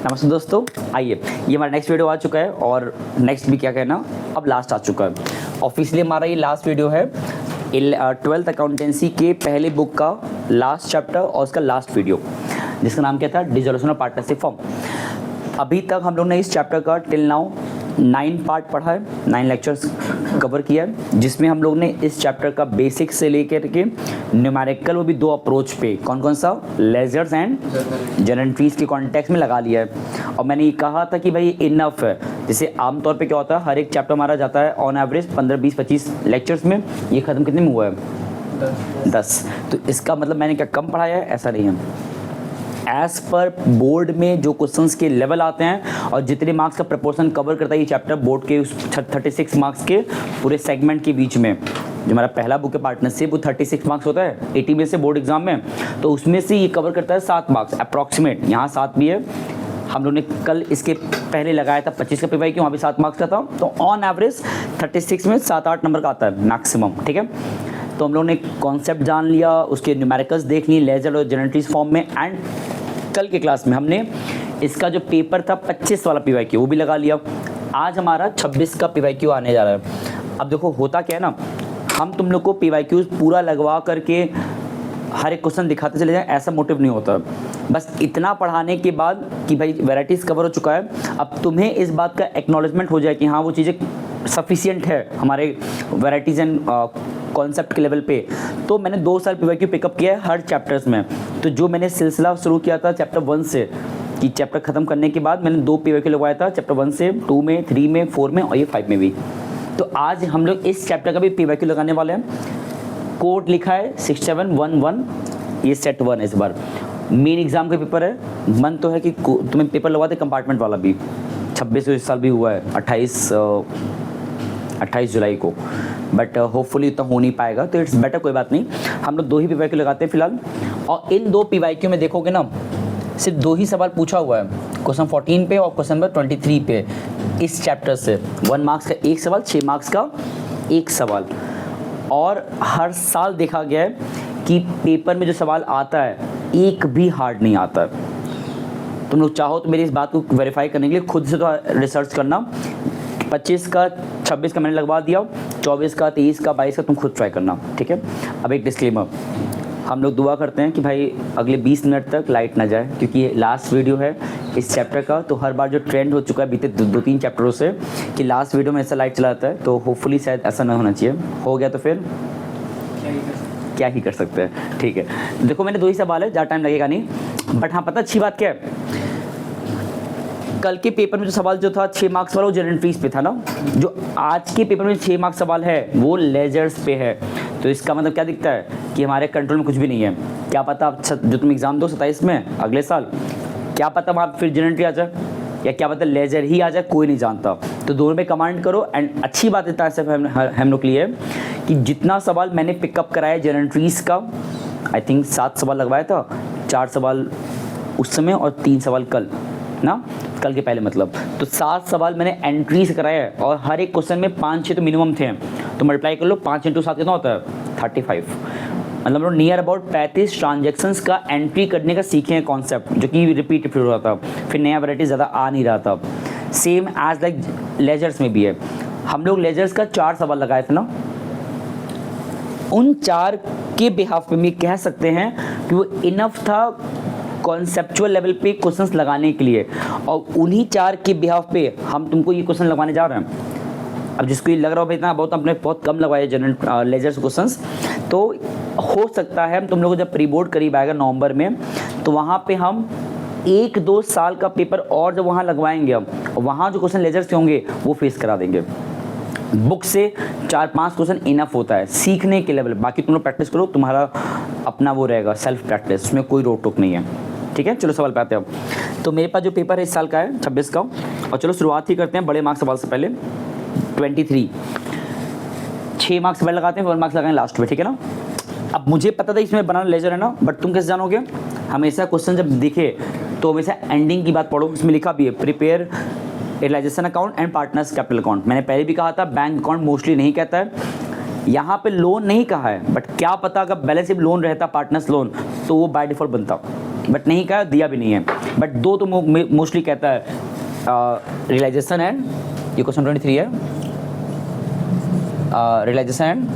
नमस्ते दोस्तों, आइए ये हमारा नेक्स्ट वीडियो आ चुका है और नेक्स्ट भी क्या कहना अब लास्ट आ चुका है। ऑफिशियली हमारा ये लास्ट वीडियो है 12th अकाउंटेंसी के पहले बुक का लास्ट चैप्टर और उसका लास्ट वीडियो, जिसका नाम क्या था, डिसोल्यूशन ऑफ पार्टनरशिप फॉर्म। अभी तक हम लोग ने इस चैप्टर का टिल नाउ 9 पार्ट पढ़ा है, 9 लेक्चर्स कवर किया है, जिसमें हम लोग ने इस चैप्टर का बेसिक से लेकर के न्यूमेरिकल, वो भी 2 अप्रोच पे, कौन कौन सा, लेजर्स एंड जर्नल एंट्रीज के कॉन्टेक्स्ट में लगा लिया है। और मैंने ये कहा था कि भाई इनफ है। जैसे आमतौर पे क्या होता है, हर एक चैप्टर हमारा जाता है ऑन एवरेज 15, 20, 25 लेक्चर्स में, ये ख़त्म कितने में हुआ है 10। तो इसका मतलब मैंने क्या कम पढ़ाया है, ऐसा नहीं है। एज पर बोर्ड में जो क्वेश्चंस के लेवल आते हैं और जितने मार्क्स का प्रपोर्शन कवर करता है ये चैप्टर बोर्ड के उस 36 मार्क्स के पूरे सेगमेंट के बीच में, जो हमारा पहला बुक है पार्टनरशिप, वो 36 मार्क्स होता है 80 में से बोर्ड एग्जाम में, तो उसमें से ये कवर करता है 7 मार्क्स अप्रॉक्सीमेट। यहाँ 7 भी है, हम लोग ने कल इसके पहले लगाया था 25 का PY की, वहाँ भी 7 मार्क्स का था, तो ऑन एवरेज 36 में 7-8 नंबर का आता है मैक्सिमम। ठीक है, तो हम लोग ने कॉन्सेप्ट जान लिया, उसके न्यूमेरिकल्स देख लिए लेजर और जर्नल एंट्रीज फॉर्म में, एंड कल के क्लास में हमने इसका जो पेपर था 25 वाला PYQ वो भी लगा लिया। आज हमारा 26 का PYQ आने जा रहा है। अब देखो होता क्या है ना, हम तुम लोग को PYQ पूरा लगवा करके हर एक क्वेश्चन दिखाते चले जाएं, ऐसा मोटिव नहीं होता। बस इतना पढ़ाने के बाद कि भाई वैराइटीज़ कवर हो चुका है, अब तुम्हें इस बात का एक्नॉलेजमेंट हो जाए कि हाँ वो चीज़ें सफिशिएंट है हमारे वैराइटीज़ एंड कॉन्सेप्ट के लेवल पे। तो मैंने 2 साल PYQ पिकअप किया है हर चैप्टर्स में। तो जो मैंने सिलसिला शुरू किया था चैप्टर 1 से, कि चैप्टर ख़त्म करने के बाद मैंने 2 PYQ लगवाया था, चैप्टर 1 से, 2 में, 3 में, 4 में और ये 5 में भी। तो आज हम लोग इस चैप्टर का भी PYQ लगाने वाले हैं। कोड लिखा है 6711, ये सेट 1 है इस बार। मेन एग्जाम का पेपर है, मन तो है कि तुम्हें पेपर लगवाते कंपार्टमेंट वाला भी, 26 इस साल भी हुआ है 28 जुलाई को, बट होपफुली इतना हो नहीं पाएगा, तो इट्स बेटर, कोई बात नहीं। हम लोग 2 ही PYQ लगाते हैं फिलहाल, और इन 2 PYQ में देखोगे ना सिर्फ 2 ही सवाल पूछा हुआ है, क्वेश्चन 14 पे और क्वेश्चन नंबर 23 पे इस चैप्टर से। 1 मार्क्स का 1 सवाल, 6 मार्क्स का 1 सवाल। और हर साल देखा गया है कि पेपर में जो सवाल आता है एक भी हार्ड नहीं आता है। तुम लोग चाहो तो मेरी इस बात को वेरीफाई करने के लिए खुद से तो रिसर्च करना। 25 का 26 का मैंने लगवा दिया, 24 का 23 का 22 का तुम खुद ट्राई करना, ठीक है। अब एक डिस्क्लेमर, हम लोग दुआ करते हैं कि भाई अगले 20 मिनट तक लाइट ना जाए, क्योंकि ये लास्ट वीडियो है इस चैप्टर का। तो हर बार जो ट्रेंड हो चुका है बीते 2-3 चैप्टरों से कि लास्ट वीडियो में ऐसा लाइट चला जाता है, तो होपफुली शायद ऐसा ना होना चाहिए। हो गया तो फिर क्या ही कर सकते हैं, ठीक है। देखो मैंने 2 ही सवाल है, ज़्यादा टाइम लगेगा नहीं, बट हाँ पता अच्छी बात क्या है, कल के पेपर में जो सवाल जो था 6 मार्क्स वाला वो जर्नल एंट्रीज पे था ना, जो आज के पेपर में 6 मार्क्स सवाल है वो लेजर्स पे है। तो इसका मतलब क्या दिखता है कि हमारे कंट्रोल में कुछ भी नहीं है। क्या पता आप जो तुम एग्ज़ाम दो 27 में अगले साल, क्या पता वहाँ फिर जर्नल एंट्री आ जाए या क्या पता लेजर ही आ जाए, कोई नहीं जानता। तो दोनों में कमांड करो। एंड अच्छी बात इतना ऐसे हम लोग के लिए कि जितना सवाल मैंने पिकअप कराया जर्नल एंट्रीज का, आई थिंक 7 सवाल लगवाया था, 4 सवाल उस समय और 3 सवाल कल ना, कल के पहले मतलब, तो 7 सवाल मैंने एंट्री से कराया है और हर एक क्वेश्चन में 5-6 तो मिनिमम थे। तो मल्टीप्लाई कर लो, 5 × 7 कितना होता है 35, मतलब हम लोग नियर अबाउट 35 ट्रांजेक्शन्स का एंट्री करने का सीखे हैं कॉन्सेप्ट, जो कि रिपीट हो रहा था, फिर नया वैरायटी ज़्यादा आ नहीं रहा था। सेम एज लाइक लेजर्स में भी है। हम लोग लेजर्स का 4 सवाल लगाए थे ना, उन 4 के बिहाफ पे भी कह सकते हैं कि वो इनफ था कॉन्सेप्चुअल लेवल पे क्वेश्चंस लगाने के लिए, और उन्हीं 4 के बिहाफ पे हम तुमको ये क्वेश्चन लगवाने जा रहे हैं। अब जिसको ये लग रहा हो भाई इतना बहुत अपने बहुत कम लगवाए जनरल लेजर्स क्वेश्चंस, तो हो सकता है हम तुम लोगों को जब प्री बोर्ड करीब आएगा नवंबर में, तो वहाँ पे हम 1-2 साल का पेपर और जब वहाँ लगवाएंगे, हम वहाँ जो क्वेश्चन लेजर्स के होंगे वो फेस करा देंगे। बुक से 4-5 क्वेश्चन इनफ होता है सीखने के लेवल, बाकी तुम लोग प्रैक्टिस करो, तुम्हारा अपना वो रहेगा सेल्फ प्रैक्टिस, उसमें कोई रोक टोक नहीं है, ठीक है। चलो सवाल पे आते हैं अब। तो मेरे पास जो पेपर है इस साल का है 26 का, और चलो शुरुआत ही करते हैं बड़े मार्क्स सवाल से पहले। 23 6 मार्क्स पहले लगाते हैं, 1 मार्क्स लगाएंगे लास्ट में, ठीक है ना। अब मुझे पता था इसमें बनाना लेजर है ना, बट तुम कैसे जानोगे, हमेशा क्वेश्चन जब दिखे तो हमेशा एंडिंग की बात पढ़ो, इसमें लिखा भी है prepare realisation account and partners capital account. मैंने पहले भी कहा था बैंक अकाउंट मोस्टली नहीं कहता है, यहाँ पे लोन नहीं कहा है, बट क्या पता अगर बैलेंस शीट लोन रहता पार्टनर्स लोन तो वो बाय डिफॉल्ट बनता। बट नहीं कहा, दिया भी नहीं है, बट दो तो मोस्टली कहता है रियलाइजेशन एंड, ये क्वेश्चन 23 है, realisation and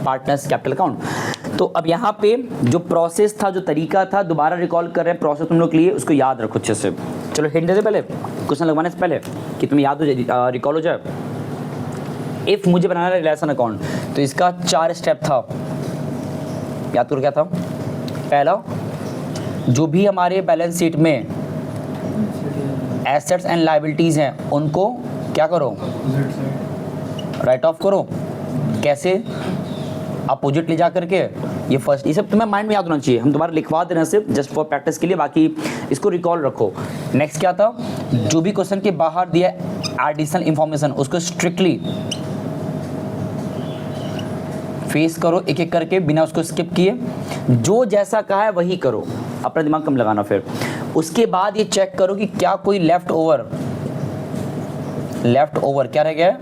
partners capital account. तो अब यहाँ पे जो प्रोसेस था, जो तरीका था, दोबारा रिकॉल कर रहे हैं प्रोसेस तुम लोग के लिए, उसको याद रखो अच्छे से। चलो हिंट दे दे पहले क्वेश्चन लगवाने से पहले कि तुम्हें याद हो जाए, रिकॉल हो जाए। इफ़ मुझे बनाना है रिलेशन अकाउंट, तो इसका 4 स्टेप था, याद करो क्या था। पहला, जो भी हमारे बैलेंस शीट में एसेट्स एंड लायबिलिटीज़ हैं उनको क्या करो, राइट ऑफ करो। कैसे, अपोजिट ले जा करके, ये फर्स्ट, ये सब तुम्हें माइंड में याद होना चाहिए, हम तुम्हारा लिखवा देना सिर्फ जस्ट फॉर प्रैक्टिस के लिए, बाकी इसको रिकॉल रखो। नेक्स्ट क्या था, जो भी क्वेश्चन के बाहर दिया एडिशनल इंफॉर्मेशन उसको स्ट्रिक्टली फेस करो एक एक करके, बिना उसको स्किप किए, जो जैसा कहा है वही करो, अपना दिमाग कम लगाना। फिर उसके बाद ये चेक करो कि क्या कोई लेफ्ट ओवर क्या रह गया है,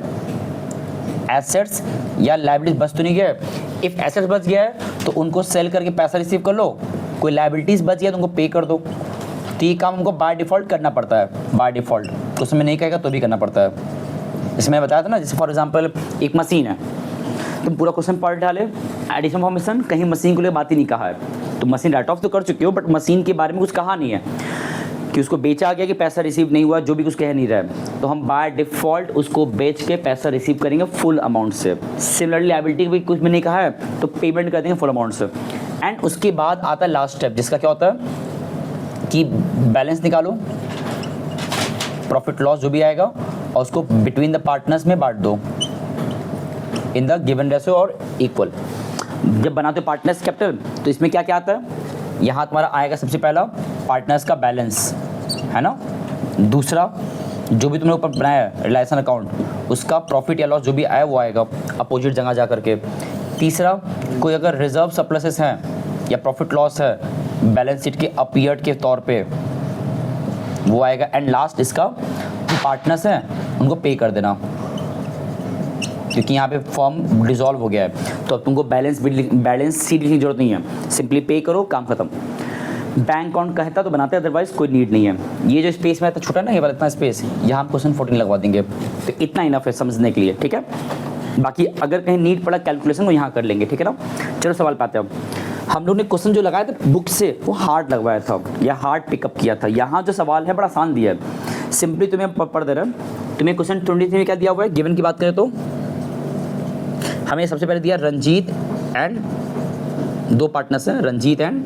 एसेट्स या लायबिलिटीज बच तो नहीं गया। इफ एसेट्स बच गया है तो उनको सेल करके पैसा रिसीव कर लो, कोई लायबिलिटीज बच गया तो उनको पे कर दो। तो ये काम हमको बाय डिफ़ॉल्ट करना पड़ता है, बाय डिफ़ॉल्ट, तो उसमें नहीं कहेगा तो भी करना पड़ता है। जैसे मैं बताया था ना, जैसे फॉर एग्जांपल एक मशीन है, तुम पूरा क्वेश्चन पढ़ डाले, एडिशनल इन्फॉर्मेशन कहीं मशीन को लेकर बात ही नहीं कहा है, तो मशीन राइट ऑफ तो कर चुके हो, बट मशीन के बारे में कुछ कहा नहीं है कि उसको बेचा गया कि पैसा रिसीव नहीं हुआ, जो भी कुछ कह नहीं रहा है, तो हम बाय डिफ़ॉल्ट उसको बेच के पैसा रिसीव करेंगे फुल अमाउंट से। सिमिलरली लायबिलिटी भी कुछ में नहीं कहा है तो पेमेंट कर देंगे फुल अमाउंट से। एंड उसके बाद आता है लास्ट स्टेप, जिसका क्या होता है कि बैलेंस निकालो, प्रॉफिट लॉस जो भी आएगा, और उसको बिटवीन द पार्टनर्स में बांट दो इन द गिवन रेशियो और इक्वल। जब बनाते हो पार्टनर्स कैपिटल, तो इसमें क्या क्या आता है, यहाँ तुम्हारा आएगा सबसे पहला पार्टनर्स का बैलेंस, है ना। दूसरा, जो भी तुमने ऊपर बनाया है रिलेशन अकाउंट, उसका प्रॉफिट या लॉस जो भी आया वो आएगा अपोजिट जगह जा करके। तीसरा, कोई अगर रिजर्व सरप्लसेस हैं या प्रॉफिट लॉस है बैलेंस शीट के अपीयर्ड के तौर पे, वो आएगा। एंड लास्ट, इसका जो पार्टनर्स हैं उनको पे कर देना, क्योंकि यहाँ पे फॉर्म डिसॉल्व हो गया है, तो अब तुमको बैलेंस शीट लिखने की जरूरत नहीं है, सिंपली पे करो, काम खत्म। बैंक अकाउंट कहता तो बनाते, अदरवाइज कोई नीड नहीं है। ये जो स्पेस में आता छोटा ना, ये वाला इतना स्पेस, यहाँ हम क्वेश्चन 14 लगवा देंगे, तो इतना इनफ है समझने के लिए, ठीक है। बाकी अगर कहीं नीड पड़ा कैलकुलेशन, वो यहाँ कर लेंगे, ठीक है ना। चलो सवाल पे आते हैं। हम लोग ने क्वेश्चन जो लगाया था बुक से, वो हार्ड लगवाया था या हार्ड पिकअप किया था। यहाँ जो सवाल है बड़ा आसान दिया है, सिंपली तुम्हें पढ़ दे रहे हैं। तुम्हें क्वेश्चन 23 में क्या दिया हुआ है, गिवन की बात करें तो हमें सबसे पहले दिया रंजीत एंड, दो पार्टनर्स हैं रंजीत एंड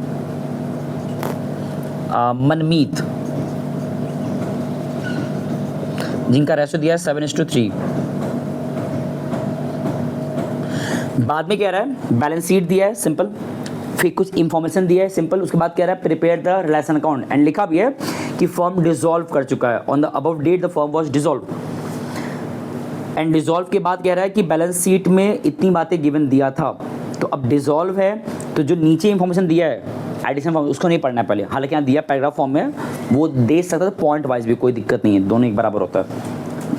मनमीत, जिनका रेशो दिया है 7:3। बाद में कह रहा है बैलेंस शीट दिया है सिंपल, फिर कुछ इंफॉर्मेशन दिया है सिंपल, उसके बाद कह रहा है prepare the relation account, and लिखा भी है कि फर्म डिसॉल्व कर चुका है, on the above date the firm was dissolve. And dissolve के बाद कह रहा है कि बैलेंस शीट में इतनी बातें गिवन दिया था, तो अब डिसॉल्व है तो जो नीचे इंफॉर्मेशन दिया है एडिशनल फॉर्म, उसको नहीं पढ़ना है पहले, हालांकि यहाँ दिया पैराग्राफ फॉर्म में, वो दे सकता है पॉइंट वाइज भी, कोई दिक्कत नहीं है, दोनों एक बराबर होता है।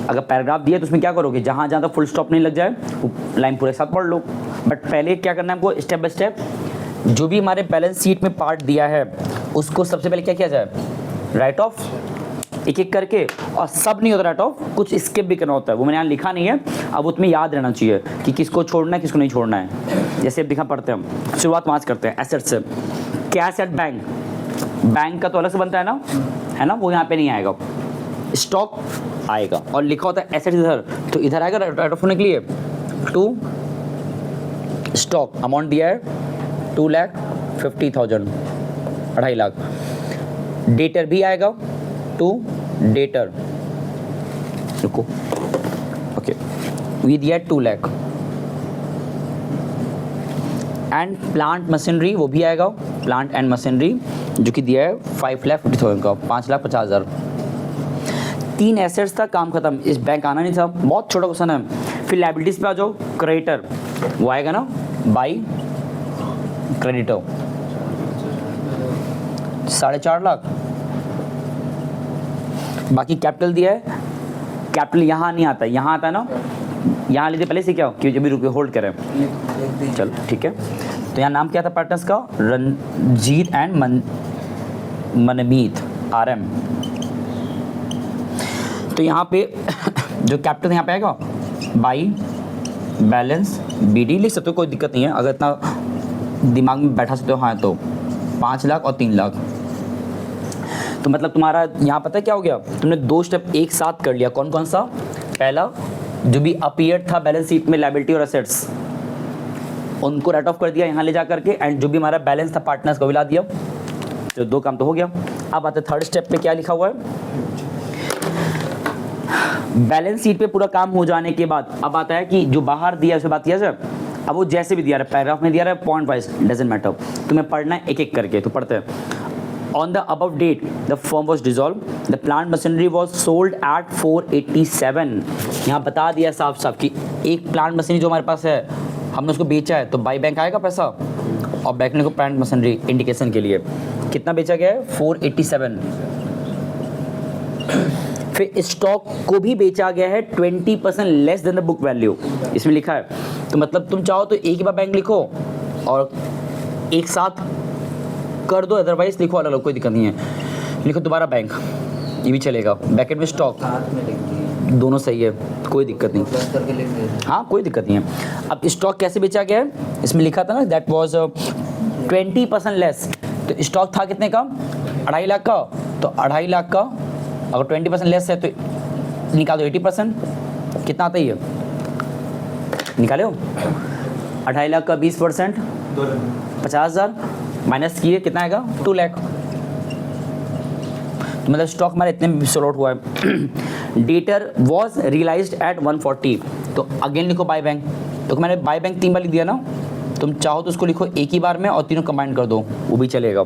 अगर पैराग्राफ दिया तो उसमें क्या करोगे, जहाँ जहाँ तक फुल स्टॉप नहीं लग जाए लाइन पूरे साथ पढ़ लो, बट पहले क्या करना है हमको, स्टेप बाय स्टेप जो भी हमारे बैलेंस शीट में पार्ट दिया है उसको सबसे पहले क्या किया जाए, राइट ऑफ एक एक करके, और सब नहीं होता राइट ऑफ, कुछ स्किप भी करना होता है, वो मैंने यहाँ लिखा नहीं है, अब वो तुम्हें याद रहना चाहिए कि किसको छोड़ना है किसको नहीं छोड़ना है। जैसे अब दिखा पढ़ते हैं हम, शुरुआत वहाँ से करते हैं एसेट से। कैश एट बैंक, बैंक का तो अलग से बनता है ना, वो यहाँ पे नहीं आएगा, स्टॉक आएगा, और लिखा होता है एसेट इधर, तो इधर आएगा राइट ऑफ होने के लिए। टू स्टॉक, अमाउंट दिया है 2,50,000, 2.5 लाख। डेटर भी आएगा, टू डेटर, रुको, ओके, ये दिया है 2 लाख। एंड प्लांट मशीनरी वो भी आएगा, प्लांट एंड मशीनरी, जो कि दिया है 5,50,000 का, 5,50,000। 3 एसेट्स था, काम खत्म, इस बैंक आना नहीं था, बहुत छोटा क्वेश्चन है। फिर लायबिलिटीज पे आ जाओ, क्रेडिटर वो आएगा ना, बाई क्रेडिटर 4.5 लाख। बाकी कैपिटल दिया है, कैपिटल यहाँ नहीं आता, यहाँ आता है ना, यहाँ लीजिए पहले से क्या हो कि जब भी रुपये होल्ड करें, चलो ठीक है। तो यहाँ नाम क्या था पार्टनर्स का, रंजीत एंड मनमीत RM। तो यहाँ पे जो कैपिटल यहाँ पे आएगा बाई बैलेंस BD लिख सकते हो, कोई दिक्कत नहीं है, अगर इतना दिमाग में बैठा सकते हो। हाँ तो 5 लाख और 3 लाख। तो मतलब तुम्हारा यहाँ पता है क्या हो गया, तुमने 2 स्टेप एक साथ कर लिया। कौन कौन सा, पहला जो भी अपीयर था बैलेंस शीट में लायबिलिटी और एसेट्स, उनको राइट ऑफ कर दिया यहाँ ले जा करके, एंड जो भी हमारा बैलेंस था पार्टनर्स को मिला दिया। तो 2 काम तो हो गया। अब आते थर्ड स्टेप पे, क्या लिखा हुआ है, बैलेंस शीट पे पूरा काम हो जाने के बाद अब आता है कि जो बाहर दिया उसे बात किया जाए। अब वो जैसे भी दिया रहा है, पैराग्राफ में दिया रहा है, पॉइंट वाइज, डजंट मैटर, तुम्हें पढ़ना है एक एक करके। तो पढ़ते हैं। On the above date, the firm was dissolved. The plant machinery was sold at 487. यहाँ बता दिया साफ साफ कि एक प्लांट मशीनरी जो हमारे पास है हमने उसको बेचा है, तो बाई बैंक आएगा पैसा, और बैंक ने को प्लांट मशीनरी इंडिकेशन के लिए कितना बेचा गया है, 487। फिर स्टॉक को भी बेचा गया है 20% less than the book value, इसमें लिखा है। तो मतलब तुम चाहो तो एक ही बार बैंक लिखो और एक साथ कर दो, अदरवाइज लिखो अलग अलग, कोई दिक्कत नहीं है। लिखो दोबारा बैंक, ये भी चलेगा, ब्रैकेट में स्टॉक, दोनों सही है, कोई दिक्कत नहीं। हाँ कोई दिक्कत नहीं है। अब स्टॉक कैसे बेचा गया है, इसमें लिखा था ना दैट वाज 20% लेस। तो स्टॉक था कितने का, 2.5 लाख का, तो 2.5 लाख का अगर 20% लेस है तो निकाल दो 80%, कितना आता है ये, निकाले हो 2.5 लाख का 20% 50,000 माइनस किए कितना आएगा, 2 लाख। तो मतलब स्टॉक हमारा इतने में सोल्ड हुआ है। डेटर वॉज रियलाइज्ड एट 140, तो अगेन लिखो बाय बैंक। तो मैंने बाय बैंक 3 बार लिख दिया ना, तुम चाहो तो उसको लिखो एक ही बार में और तीनों कंबाइन कर दो, वो भी चलेगा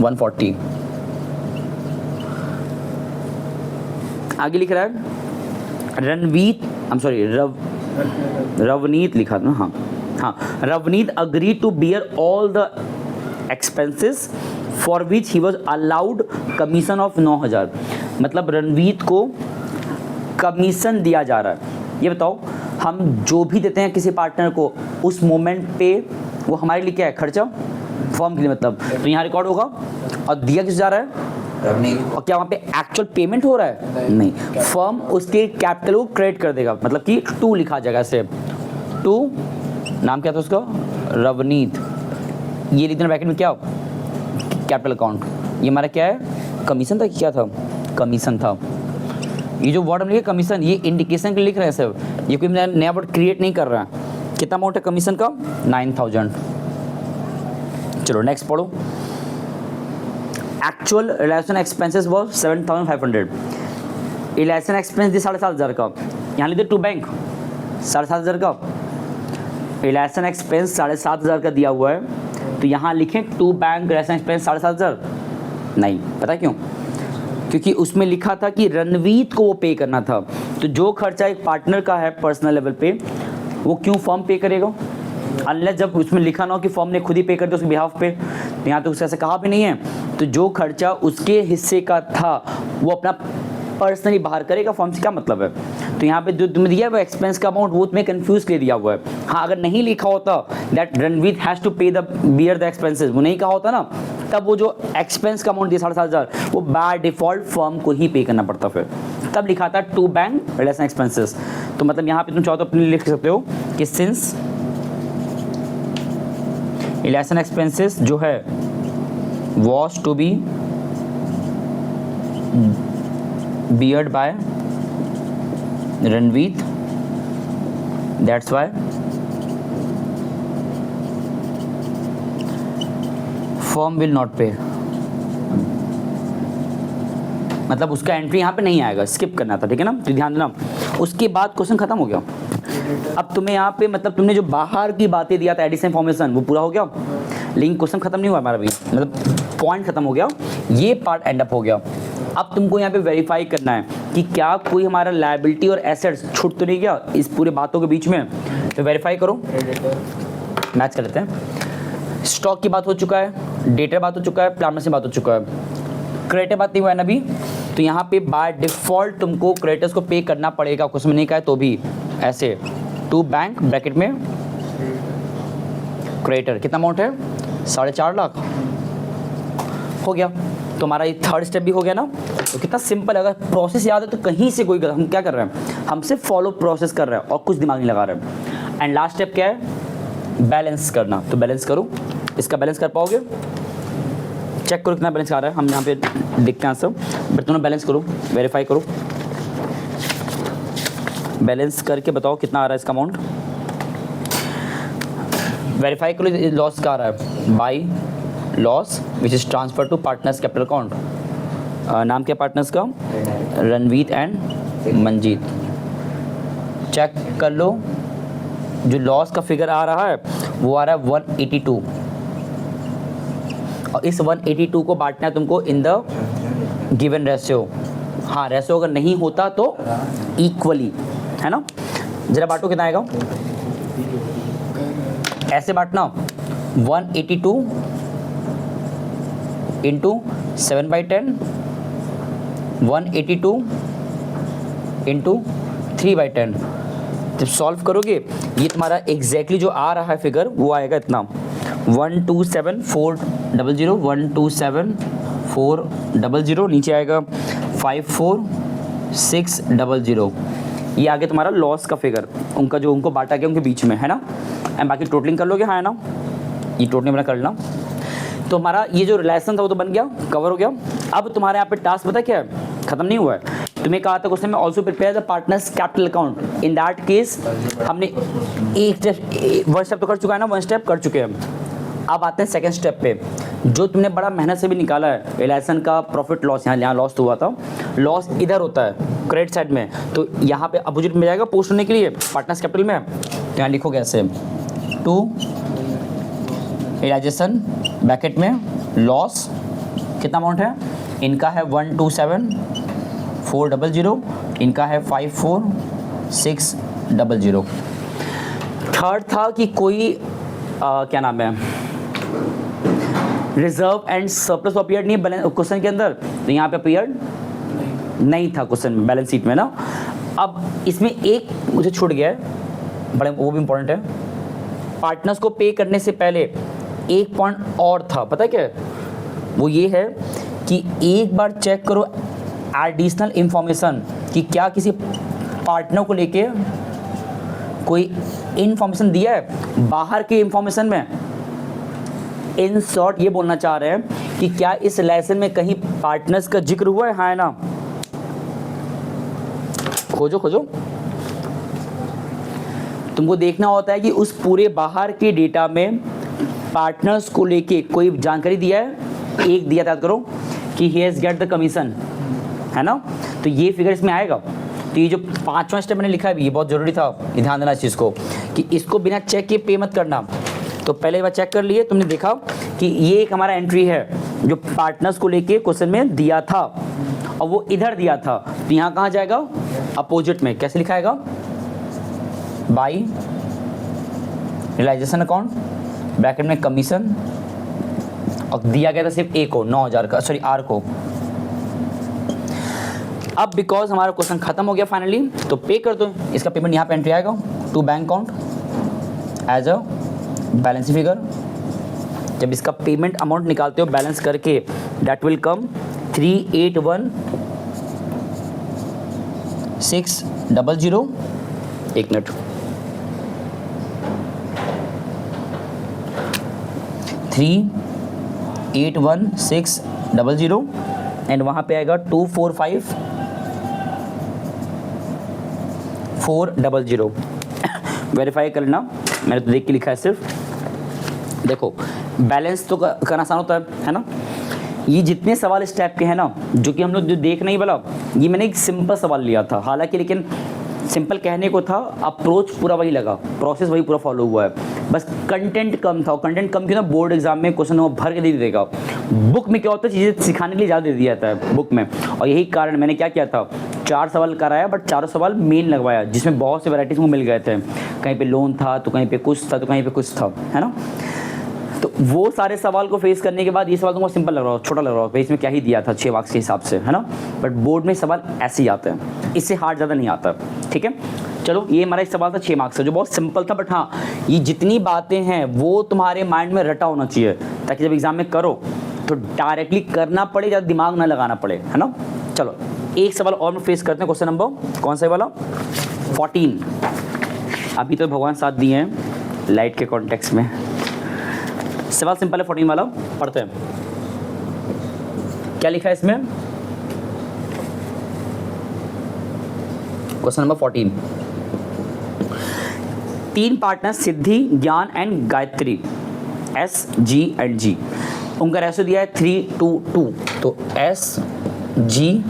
140। आगे लिख रहा है रवनीत लिखा था ना, हाँ Ravneet agree to bear all the expenses for which he was allowed commission of 9,000। मतलब रणवीत को कमीशन दिया जा रहा है। ये बताओ, हम जो भी देते हैं किसी पार्टनर को उस मोमेंट पे वो हमारे लिए क्या है, खर्चा, फॉर्म के लिए मतलब। तो यहाँ रिकॉर्ड होगा और दिया किस जा रहा है, और क्या वहाँ पे एक्चुअल पेमेंट हो रहा है, नहीं। फर्म उसके कैपिटल को क्रेडिट कर देगा, मतलब कि 2 लिखा जाएगा ऐसे, 2 नाम क्या था उसका, रवनीत, ये लिख देना ब्रैकेट में, क्या कैपिटल अकाउंट, ये हमारा क्या है, कमीशन था, क्या था, कमीशन था। ये जो वर्ड हम लिखे कमीशन, ये इंडिकेशन के लिए लिख रहे हैं सर, ये कोई नया वर्ड क्रिएट नहीं कर रहा है। कितना अमाउंट है कमीशन का, 9,000। चलो नेक्स्ट पढ़ो। Actual realisation expenses was 7,500। Relation expense दिए 7,500 का, यहाँ लिखते टू बैंक 7,500 का, रिलेशन एक्सपेंस 7,500 का दिया हुआ है, तो यहाँ लिखें टू बैंक रिलेशन एक्सपेंस 7,500, नहीं। पता क्यों, क्योंकि उसमें लिखा था कि रणवीत को वो पे करना था। तो जो खर्चा एक पार्टनर का है पर्सनल लेवल पे, वो क्यों फर्म पे करेगा, अनलेस जब उसमें लिखा ना हो कि फर्म ने खुद ही पे कर दिया उसके बिहाफ पे। तो यहाँ तो उससे ऐसे कहा भी नहीं है। तो जो खर्चा उसके हिस्से का था वो अपना पर्सनली बाहर करेगा, फर्म से क्या मतलब है। तो यहाँ पे जो तुम्हें दिया वो एक्सपेंस का अमाउंट, वो तुम्हें कंफ्यूज कर दिया हुआ है। हाँ अगर नहीं लिखा होता दैट रणवीर हैज़ टू पे द बियर द एक्सपेंसेस, वो नहीं कहा होता ना, तब वो जो एक्सपेंस का अमाउंट दिया 7,500 वो बाय डिफॉल्ट फर्म को ही पे करना पड़ता, फिर तब लिखा था टू बैंक रिलेशन एक्सपेंसेस। तो मतलब यहाँ पे तुम चाहो तो अपने लिख सकते हो कि सिंस रिलेशन एक्सपेंसेस जो है was to be beared by Ranveer, that's why firm will not pay। मतलब उसका एंट्री यहाँ पे नहीं आएगा, स्किप करना था, ठीक है ना। तो ध्यान देना, उसके बाद क्वेश्चन खत्म हो गया। अब तुम्हें यहाँ पे मतलब तुमने जो बाहर की बातें दिया था एडिशन इन्फॉर्मेशन वो पूरा हो गया, लेकिन क्वेश्चन खत्म नहीं हुआ हमारा भी, मतलब पॉइंट खत्म हो गया, ये पार्ट एंड अप हो गया। अब तुमको यहाँ पे वेरीफाई करना है कि क्या कोई हमारा लायबिलिटी और एसेट्स छूट तो नहीं गया इस पूरे बातों के बीच में। तो वेरीफाई करो, मैच कर लेते हैं। स्टॉक की बात हो चुका है, डेटर बात हो चुका है, प्लान से बात हो चुका है, क्रेडिटर बात नहीं हुआ है ना अभी। तो यहाँ पे बाय डिफॉल्ट तुमको क्रेडिटर्स को पे करना पड़ेगा, क्वेश्चन में नहीं कहा है तो भी ऐसे टू बैंक ब्रैकेट में क्रेडिटर कितना अमाउंट है 4.5 लाख हो गया। तो हमारा ये थर्ड स्टेप भी हो गया ना। तो कितना सिंपल, अगर प्रोसेस याद है तो कहीं से कोई हम क्या कर रहे हैं, हम सिर्फ फॉलो प्रोसेस कर रहे हैं और कुछ दिमाग नहीं लगा रहे हैं। एंड लास्ट स्टेप क्या है, बैलेंस करना। तो बैलेंस करो, इसका बैलेंस कर पाओगे, चेक करो कितना बैलेंस आ रहा है, हम यहाँ पे देखते हैं सब, बट तुम बैलेंस करो, वेरीफाई करो, बैलेंस करके बताओ कितना आ रहा है इसका अमाउंट, वेरीफाई करो। लॉस का आ रहा है by loss which is transfer to partners capital account. नाम क्या पार्टनर्स का, रणवीर एंड मंजीत। चेक कर लो, जो लॉस का फिगर आ रहा है वो आ रहा है 182, और इस 182 को बांटना है तुमको इन द गिवन रेशियो। हाँ, रेशियो अगर नहीं होता तो इक्वली, है ना। जरा बांटो, कितना आएगा, ऐसे बांटना 182 इंटू 7/10, 182 इंटू 3/10। जब सॉल्व करोगे ये तुम्हारा एग्जैक्टली जो आ रहा है फिगर वो आएगा इतना 127,400, 127,400, नीचे आएगा 54,600। ये आगे तुम्हारा लॉस का फिगर, उनका जो उनको बांटा गया उनके बीच में, है ना। एंड बाकी टोटलिंग कर लोगे, हाँ है ना, ये टोटलिंग अपना कर लेना। तो हमारा ये जो रिलेशन था वो तो बन गया, कवर हो गया। अब तुम्हारे यहाँ पे टास्क पता क्या है, खत्म नहीं हुआ है। तुम्हें कहा था क्वेश्चन में also prepare the partners capital account. In that case हमने एक स्टेप तो कर चुका है ना, 1 स्टेप कर चुके हैं हम। अब आते हैं सेकंड स्टेप पे, जो तुमने बड़ा मेहनत से भी निकाला है रिलेशन का प्रॉफिट लॉस। यहाँ लॉस तो हुआ था, लॉस इधर होता है क्रेडिट साइड में, तो यहाँ पे अपोजिट में जाएगा पोस्ट होने के लिए पार्टनर्स कैपिटल में। तो यहाँ लिखोगे ऐसे टू रियलाइजेशन ब्रैकेट में लॉस कितना अमाउंट है, इनका है 127,400, इनका है 54,600। थर्ड था कि कोई क्या नाम है, रिजर्व एंड सरप्लस अपीयर्ड नहीं है क्वेश्चन के अंदर, तो यहाँ पे अपीयर्ड नहीं था क्वेश्चन में, बैलेंस शीट में ना। अब इसमें एक मुझे छूट गया है, बड़े वो भी इंपॉर्टेंट है। पार्टनर्स को पे करने से पहले एक पॉइंट और था, पता है क्या, वो ये है कि एक बार चेक करो एडिशनल इंफॉर्मेशन कि क्या किसी पार्टनर को लेके कोई इंफॉर्मेशन दिया है बाहर की इंफॉर्मेशन में। इन शॉर्ट ये बोलना चाह रहे हैं कि क्या इस लेसन में कहीं पार्टनर्स का जिक्र हुआ है, हाँ है ना। खोजो खोजो, तुमको देखना होता है कि उस पूरे बाहर के डेटा में पार्टनर्स को लेके कोई जानकारी दिया है। एक दिया याद करो कि he has get the commission, है ना, तो ये फिगर इसमें आएगा। तो ये जो 5वां स्टेप मैंने लिखा है ये बहुत ज़रूरी था, ये ध्यान देना इस चीज़ को कि इसको बिना चेक के पे मत करना। तो पहले बार चेक कर लिए, तुमने देखा कि ये एक हमारा एंट्री है जो पार्टनर्स को लेके क्वेश्चन में दिया था और वो इधर दिया था, तो यहाँ कहाँ जाएगा, अपोजिट में। कैसे लिखाएगा, बाई रियलाइजेशन अकाउंट ब्रैकेट में कमीशन, और दिया गया था सिर्फ ए को 9,000 का, सॉरी आर को। अब बिकॉज हमारा क्वेश्चन खत्म हो गया फाइनली, तो पे कर दो, इसका पेमेंट यहाँ पे एंट्री आएगा to bank account as a balance figure. जब इसका पेमेंट अमाउंट निकालते हो बैलेंस करके, दैट विल कम 381,600। एक मिनट, 381,600 एंड वहाँ पे आएगा 245,400। वेरीफाई कर लेना, मैंने तो देख के लिखा है सिर्फ। देखो बैलेंस तो करना आसान होता है ना। ये जितने सवाल इस टाइप के हैं ना, जो कि हम लोग जो देख नहीं बोला, ये मैंने एक सिंपल सवाल लिया था, हालांकि लेकिन सिंपल कहने को था, अप्रोच पूरा वही लगा, प्रोसेस वही पूरा फॉलो हुआ है, बस कंटेंट कम था। कंटेंट कम क्यों ना, बोर्ड एग्जाम में क्वेश्चन वो भर के दे देगा। बुक में क्या होता है, चीज़ें सिखाने के लिए ज़्यादा दे दिया जाता है बुक में, और यही कारण मैंने क्या किया था, 4 सवाल कराया, बट 4 सवाल मेन लगवाया, जिसमें बहुत से वैराइटीज़ को मिल गए थे। कहीं पे लोन था, तो कहीं पे कुछ था, तो कहीं पे कुछ था, है ना। तो वो सारे सवाल को फेस करने के बाद ये सवाल तुमको सिंपल लग रहा हो, छोटा लग रहा हो, इसमें क्या ही दिया था 6 मार्क्स के हिसाब से, है ना। बट बोर्ड में सवाल ऐसे ही आते हैं, इससे हार्ड ज़्यादा नहीं आता, ठीक है। चलो ये हमारा एक सवाल था 6 मार्क्स का, जो बहुत सिंपल था, बट हाँ ये जितनी बातें हैं वो तुम्हारे माइंड में रटा होना चाहिए, ताकि जब एग्जाम में करो तो डायरेक्टली करना पड़े, ज़्यादा दिमाग ना लगाना पड़े, है ना। चलो एक सवाल और में फेस करते हैं, क्वेश्चन नंबर कौन सा वाला 14। अभी तो भगवान साथ दिए हैं लाइट के कॉन्टेक्स्ट में। सवाल सिंपल है 14 वाला, पढ़ते हैं। क्या लिखा है इसमें, क्वेश्चन नंबर 14। 3 पार्टनर सिद्धि, ज्ञान and Gayatri, S, G and G, उनका रेशो दिया है 3:2, तो S, G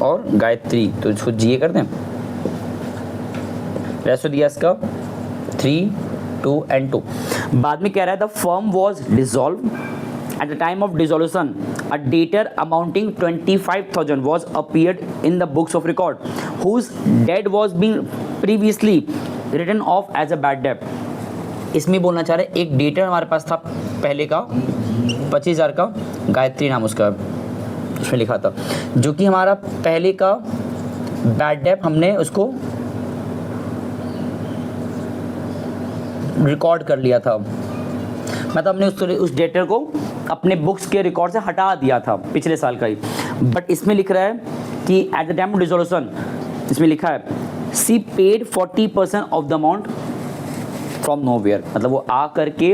और गायत्री, तो इसको G कर दें। रेशो दिया इसका 3, 2 एंड 2। बाद में कह रहा है the firm was dissolve at the time of dissolution a debtor amounting 25,000 was appeared in the books of record whose debt was being previously written off as a bad debt। इसमें बोलना चाह रहे एक डेटर हमारे पास था पहले का 25,000 का, गायत्री नाम उसका उसमें लिखा था, जो कि हमारा पहले का बैड डेट हमने उसको रिकॉर्ड कर लिया था, मतलब हमने उस डेटर को अपने बुक्स के रिकॉर्ड से हटा दिया था पिछले साल का ही। बट इसमें लिख रहा है कि at the time of dissolution, इसमें लिखा है C paid 40% of the amount from nowhere, मतलब वो आ करके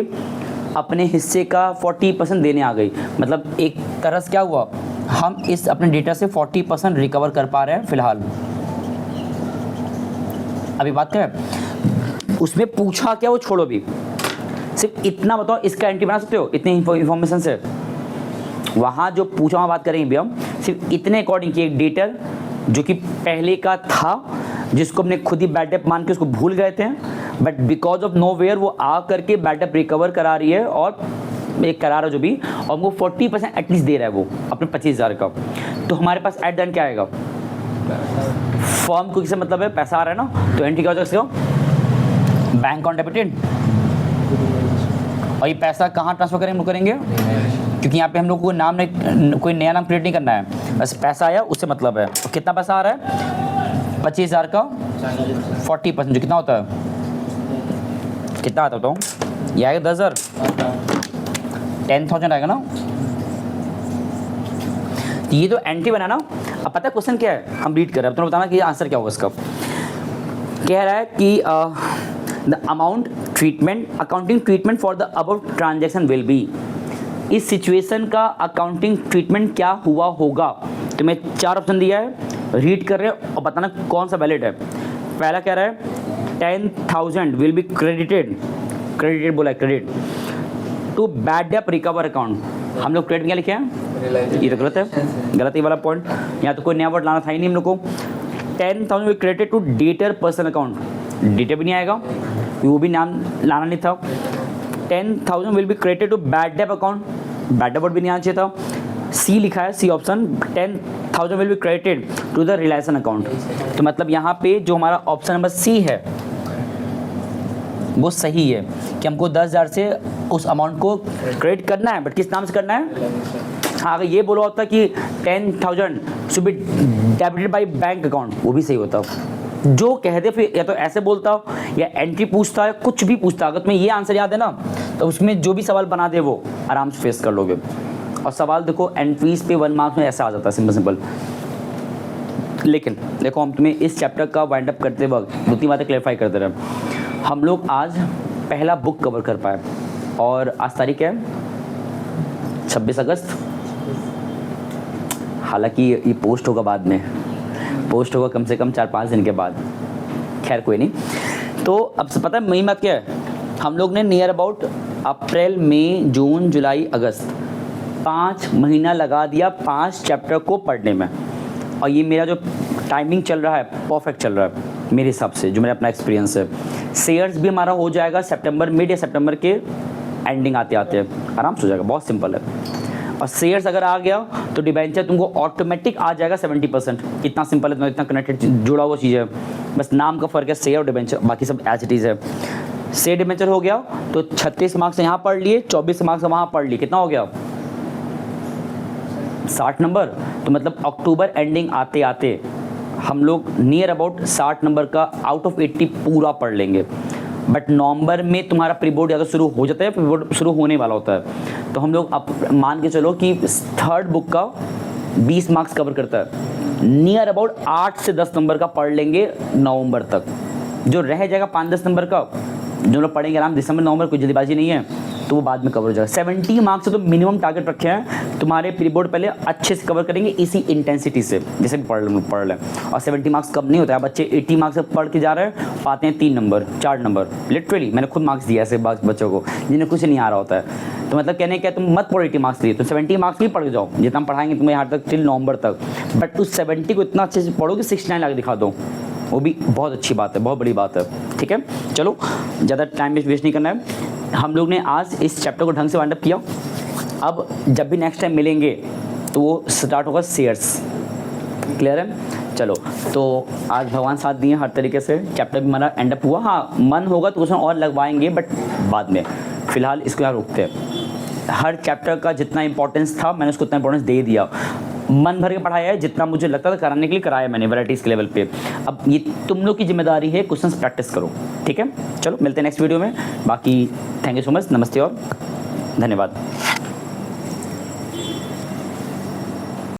अपने हिस्से का 40% देने आ गई। मतलब एक तरह से क्या हुआ, हम इस अपने डेटा से 40% रिकवर कर पा रहे हैं फिलहाल। अभी बात करें उसमें पूछा क्या, वो छोड़ो, भी सिर्फ इतना बताओ इसका एंट्री बना सकते हो इतनी इंफॉर्मेशन से। वहाँ जो पूछा वहाँ बात करेंगे भी हम सिर्फ इतने अकॉर्डिंग कि एक डेटर जो कि पहले का था, जिसको हमने खुद ही बैड डेट मान के उसको भूल गए थे, but because of no where वो आ करके बैड डेट रिकवर करा रही है, और एक करा रहा जो भी, और वो 40% एटलीस्ट दे रहा है वो अपने 25,000 का। तो हमारे पास एट द एंड क्या आएगा, फर्म को किससे मतलब है, पैसा आ रहा है ना, तो एंट्री क्या हो जाएगा, बैंक ऑन डेबिटेड। और ये पैसा कहाँ ट्रांसफर करेंगे, क्योंकि यहाँ पे हम लोग को नाम नहीं, कोई नया नाम क्रिएट नहीं करना है, बस पैसा आया उससे मतलब है। तो कितना पैसा आ रहा है 25,000 का 40%, जो कितना होता है, कितना आता बताओ, ये आएगा 10,000, 10,000 आएगा ना। ये तो एंट्री बना ना। अब पता है क्वेश्चन क्या है, हम रीड कर रहे हैं, तुम्हें बताना कि आंसर क्या होगा इसका। कह रहा है कि the amount treatment accounting treatment for the above transaction will be, इस सिचुएशन का अकाउंटिंग ट्रीटमेंट क्या हुआ होगा। तो मैं 4 ऑप्शन दिया है, रीड कर रहे हो और बताना कौन सा वैलिड है। पहला कह रहा है 10,000 विल बी क्रेडिटेड बोला है, credit to bad debt recover account. हम लोग क्रेडिट क्या लिखे हैं, ये तो गलत है, गलत ये वाला पॉइंट, यहाँ तो कोई नया वर्ड लाना था ही नहीं हम लोग को। 10,000 will credited to debtor person account, debtor भी नहीं आएगा, वो भी नाम लाना नहीं था। 10,000 will be credited to bad debt account, bad debt word भी नहीं आना चाहिए था। सी लिखा है, C option 10,000 will be credited to the relation account. तो मतलब यहाँ पे जो हमारा ऑप्शन नंबर सी है वो सही है कि हमको 10,000 से उस अमाउंट को क्रेडिट करना है, बट किस नाम से करना है। हाँ, अगर ये बोला होता कि 10,000 should be debited by bank account, वो भी सही होता। जो कहते फिर या तो ऐसे बोलता या एंट्री पूछता है, कुछ भी पूछता। अगर तुम्हें ये आंसर याद है ना, तो उसमें जो भी सवाल बना दे वो आराम से फेस कर लोगे। और सवाल देखो एंट्रीज पे 1 मार्क्स में ऐसा आ जाता है, सिंपल। लेकिन देखो हम तुम्हें इस चैप्टर का वाइंड अप करते वक्त 2-3 बातें क्लैरिफाई करते रहे। हम लोग आज पहला बुक कवर कर पाए, और आज तारीख है 26 अगस्त। हालांकि ये पोस्ट होगा बाद में, पोस्ट होगा कम से कम 4-5 दिन के बाद, खैर कोई नहीं। तो अब से पता है मई मत क्या है, हम लोग ने नियर अबाउट अप्रैल, मई, जून, जुलाई, अगस्त 5 महीना लगा दिया 5 चैप्टर को पढ़ने में। और ये मेरा जो टाइमिंग चल रहा है परफेक्ट चल रहा है मेरे हिसाब से, जो मेरा अपना एक्सपीरियंस है। शेयर्स भी हमारा हो जाएगा सितंबर, मिड या सितंबर के एंडिंग आते आते आराम से हो जाएगा, बहुत सिंपल है। और शेयर्स अगर आ गया तो डिबेंचर तुमको ऑटोमेटिक आ जाएगा 70%। कितना सिंपल है, तुम्हें इतना कनेक्टेड जुड़ा हुआ चीज़ है, बस नाम का फ़र्क है, शेयर और डिबेंचर, बाकी सब एज इट इज़ है। शेयर डिबेंचर हो गया तो 36 मार्क्स यहाँ पढ़ लिए, 24 मार्क्स वहाँ पढ़ लिए, कितना हो गया 60 नंबर। तो मतलब अक्टूबर एंडिंग आते आते हम लोग नियर अबाउट 60 नंबर का आउट ऑफ 80 पूरा पढ़ लेंगे। बट नवंबर में तुम्हारा प्री बोर्ड या तो शुरू हो जाता है, प्री बोर्ड शुरू होने वाला होता है, तो हम लोग अब मान के चलो कि थर्ड बुक का 20 मार्क्स कवर करता है, नियर अबाउट 8 से 10 नंबर का पढ़ लेंगे नवंबर तक। जो रह जाएगा 5-10 नंबर का, जो लोग पढ़ेंगे आराम दिसंबर नवंबर, कोई जल्दीबाजी नहीं है, तो वो बाद में कवर हो जाएगा। 70 मार्क्स से तो मिनिमम टारगेट रखे हैं, तुम्हारे प्री बोर्ड पहले अच्छे से कवर करेंगे इसी इंटेंसिटी से, जैसे भी पढ़ लें। और 70 मार्क्स कम नहीं होता है, बच्चे 80 मार्क्स से पढ़ के जा रहे हैं, पाते हैं 3 नंबर 4 नंबर, लिटरली मैंने खुद मार्क्स दिया ऐसे बच्चों को जिन्हें कुछ नहीं आ रहा होता है। तो मतलब कहने क्या, तुम मत पढ़ो 80 मार्क्स लिए, तुम 70 मार्क्स भी पढ़ के जाओ, जितना हम पढ़ाएंगे तुम्हें यहाँ तक टिल नवंबर तक, बट उस 70 को इतना अच्छे से पढ़ो कि 69 ला के दिखा दो, वो भी बहुत अच्छी बात है, बहुत बड़ी बात है। ठीक है, चलो ज़्यादा टाइम वेस्ट नहीं करना है। हम लोग ने आज इस चैप्टर को ढंग से वाइंड अप किया। अब जब भी नेक्स्ट टाइम मिलेंगे तो वो स्टार्ट होगा शेयर्स। क्लियर है? चलो, तो आज भगवान साथ दिए हर तरीके से, चैप्टर भी हमारा एंड अप हुआ। हाँ, मन होगा तो क्वेश्चन और लगवाएंगे, बट बाद में, फिलहाल इसको यहाँ रोकते हैं। हर चैप्टर का जितना इंपॉर्टेंस था मैंने उसको उतना इंपॉर्टेंस दे दिया, मन भर के पढ़ाया है, जितना मुझे लगता था कराने के लिए कराया मैंने वैराइटीज़ के लेवल पे। अब ये तुम लोग की जिम्मेदारी है, क्वेश्चंस प्रैक्टिस करो। ठीक है, चलो मिलते हैं नेक्स्ट वीडियो में। बाकी थैंक यू सो मच, नमस्ते और धन्यवाद।